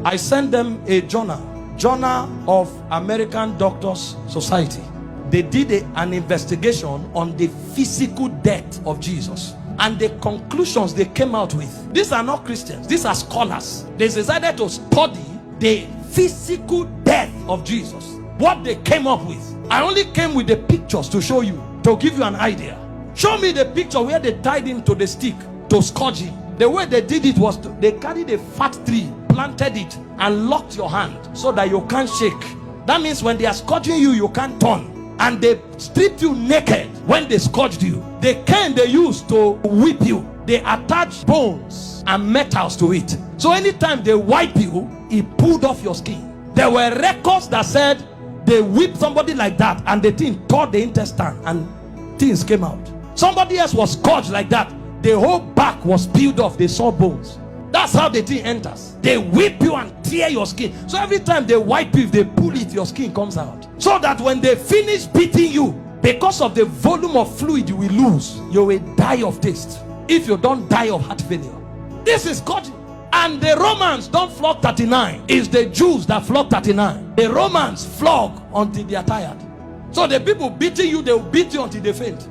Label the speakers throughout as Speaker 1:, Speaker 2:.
Speaker 1: I sent them a Journal of American Doctors Society. They did an investigation on the physical death of Jesus, and the conclusions they came out with. These are not Christians, these are scholars. They decided to study the physical death of Jesus. What they came up with, I only came with the pictures to show you, to give you an idea. Show me the picture where they tied him to the stick to scourge him. The way they did it was they carried a fat tree, planted it, and locked your hand so that you can't shake. That means when they are scourging you, you can't turn. And they stripped you naked when they scourged you. The cane they used to whip you, they attached bones and metals to it. So anytime they wipe you, it pulled off your skin. There were records that said they whipped somebody like that and the thing tore the intestine and things came out. Somebody else was scourged like that. The whole back was peeled off. They saw bones. That's how the thing enters. They whip you and tear your skin. So every time they wipe you, if they pull it, your skin comes out. So that when they finish beating you, because of the volume of fluid you will lose, you will die of taste. If you don't die of heart failure. This is God. And the Romans don't flog 39. It's the Jews that flog 39. The Romans flog until they are tired. So the people beating you, they will beat you until they faint.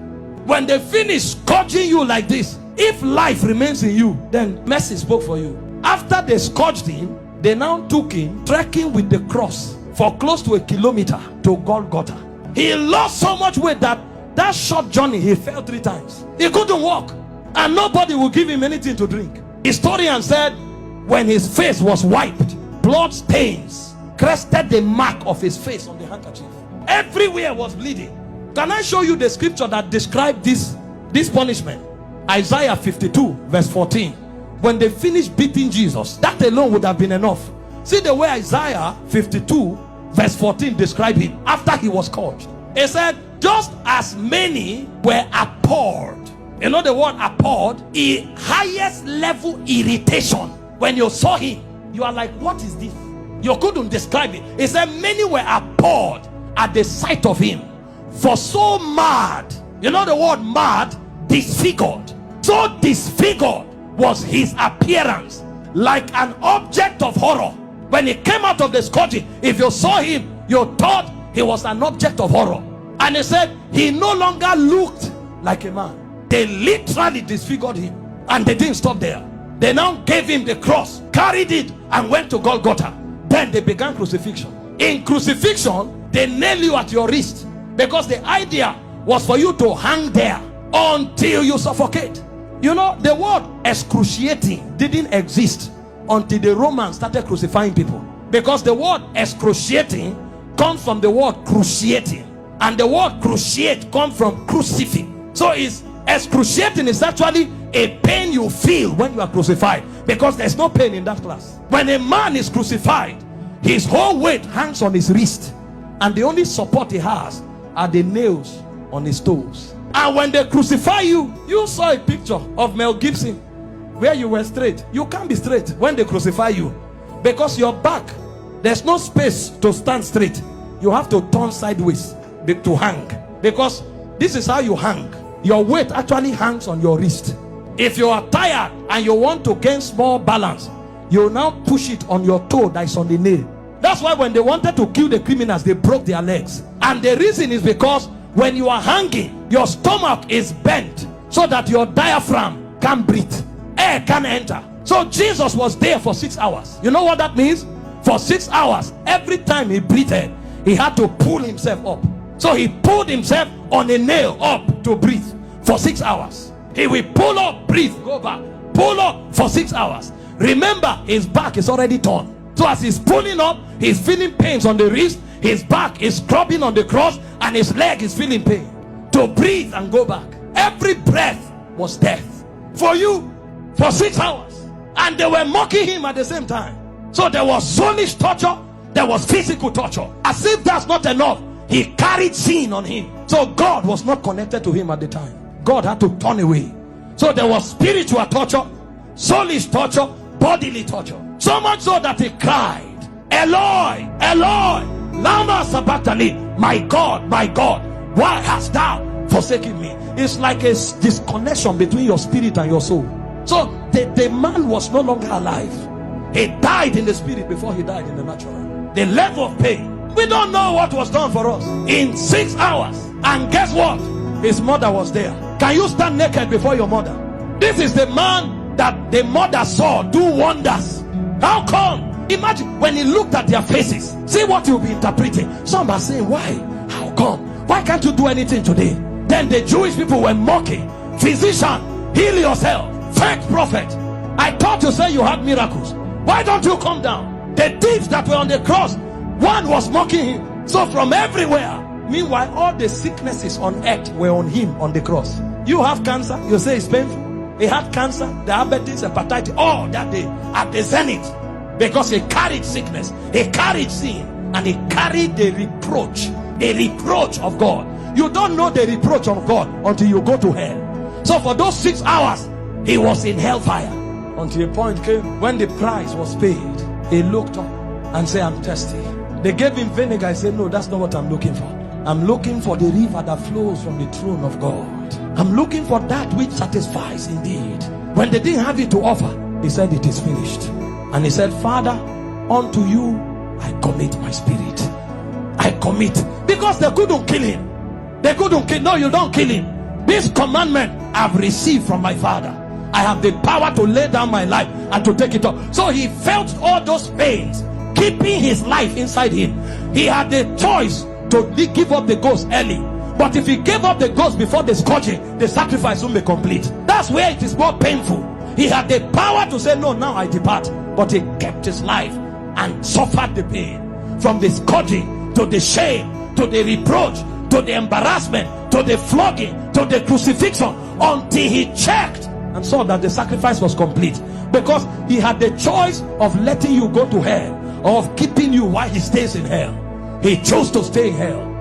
Speaker 1: When they finish scourging you like this, if life remains in you, then mercy spoke for you. After they scourged him, they now took him trekking with the cross for close to 1 kilometer to Golgotha. He lost so much weight that short journey he fell 3 times. He couldn't walk, and nobody would give him anything to drink. Historian said when his face was wiped, blood stains crested the mark of his face on the handkerchief. Everywhere was bleeding. Can I show you the scripture that described this punishment? Isaiah 52 verse 14. When they finished beating Jesus, that alone would have been enough. See the way Isaiah 52 verse 14 described him after he was scourged. It said, just as many were appalled. You know the word appalled? A highest level irritation. When you saw him, you are like, what is this? You couldn't describe it. It said many were appalled at the sight of him. For so mad, you know the word mad? Disfigured. So disfigured was his appearance, like an object of horror. When he came out of the scourging, if you saw him, you thought he was an object of horror. And he said he no longer looked like a man. They literally disfigured him, and they didn't stop there. They now gave him the cross, carried it, and went to Golgotha. Then they began crucifixion. In crucifixion, they nail you at your wrist, because the idea was for you to hang there until you suffocate. You know, the word excruciating didn't exist until the Romans started crucifying people, because the word excruciating comes from the word cruciating, and the word cruciate comes from crucifix. So it's excruciating is actually a pain you feel when you are crucified, because there's no pain in that class. When a man is crucified, his whole weight hangs on his wrist, and the only support he has are the nails on his toes. And when they crucify you, you saw a picture of Mel Gibson where you were straight. You can't be straight when they crucify you, because your back, there's no space to stand straight. You have to turn sideways to hang, because this is how you hang. Your weight actually hangs on your wrist. If you are tired and you want to gain small balance, you now push it on your toe that is on the nail. That's why when they wanted to kill the criminals, they broke their legs. And the reason is because when you are hanging, your stomach is bent so that your diaphragm can't breathe. Air can't enter. So Jesus was there for 6 hours. You know what that means? For 6 hours, every time he breathed, he had to pull himself up. So he pulled himself on a nail up to breathe for 6 hours. He will pull up, breathe, go back, pull up for 6 hours. Remember, his back is already torn. So as he's pulling up, he's feeling pains on the wrist, his back is scrubbing on the cross, and his leg is feeling pain. To breathe and go back, every breath was death for you for 6 hours. And they were mocking him at the same time. So there was soulish torture, there was physical torture. As if that's not enough, he carried sin on him. So God was not connected to him at the time. God had to turn away. So there was spiritual torture, soulish torture, bodily torture. So much so that he cried, Eloi, Eloi, lama sabachthani, my God, why hast thou forsaken me? It's like a disconnection between your spirit and your soul. So the man was no longer alive. He died in the spirit before he died in the natural. The level of pain. We don't know what was done for us in 6 hours. And guess what? His mother was there. Can you stand naked before your mother? This is the man that the mother saw do wonders. How come? Imagine when he looked at their faces. See what you'll be interpreting. Some are saying, why? How come? Why can't you do anything today? Then the Jewish people were mocking. Physician, heal yourself. Fake prophet, I thought you said you had miracles. Why don't you come down? The thieves that were on the cross, one was mocking him. So from everywhere. Meanwhile, all the sicknesses on earth were on him on the cross. You have cancer, you say it's painful. He had cancer, diabetes, hepatitis, all that day at the zenith. Because he carried sickness, he carried sin, and he carried the reproach of God. You don't know the reproach of God until you go to hell. So for those 6 hours, he was in hellfire. Until a point came when the price was paid. He looked up and said, I'm thirsty. They gave him vinegar. He said, no, that's not what I'm looking for. I'm looking for the river that flows from the throne of God. I'm looking for that which satisfies indeed. When they didn't have it to offer, he said, it is finished. And he said, Father, unto you I commit my spirit. I commit. Because they couldn't kill him. They couldn't kill. No, you don't kill him. This commandment I've received from my Father. I have the power to lay down my life and to take it up. So he felt all those pains, keeping his life inside him. He had the choice to give up the ghost early. But if he gave up the ghost before the scourging, the sacrifice won't be complete. That's where it is more painful. He had the power to say, no, now I depart. But he kept his life and suffered the pain. From the scourging, to the shame, to the reproach, to the embarrassment, to the flogging, to the crucifixion, until he checked and saw that the sacrifice was complete. Because he had the choice of letting you go to hell, or of keeping you while he stays in hell. He chose to stay in hell.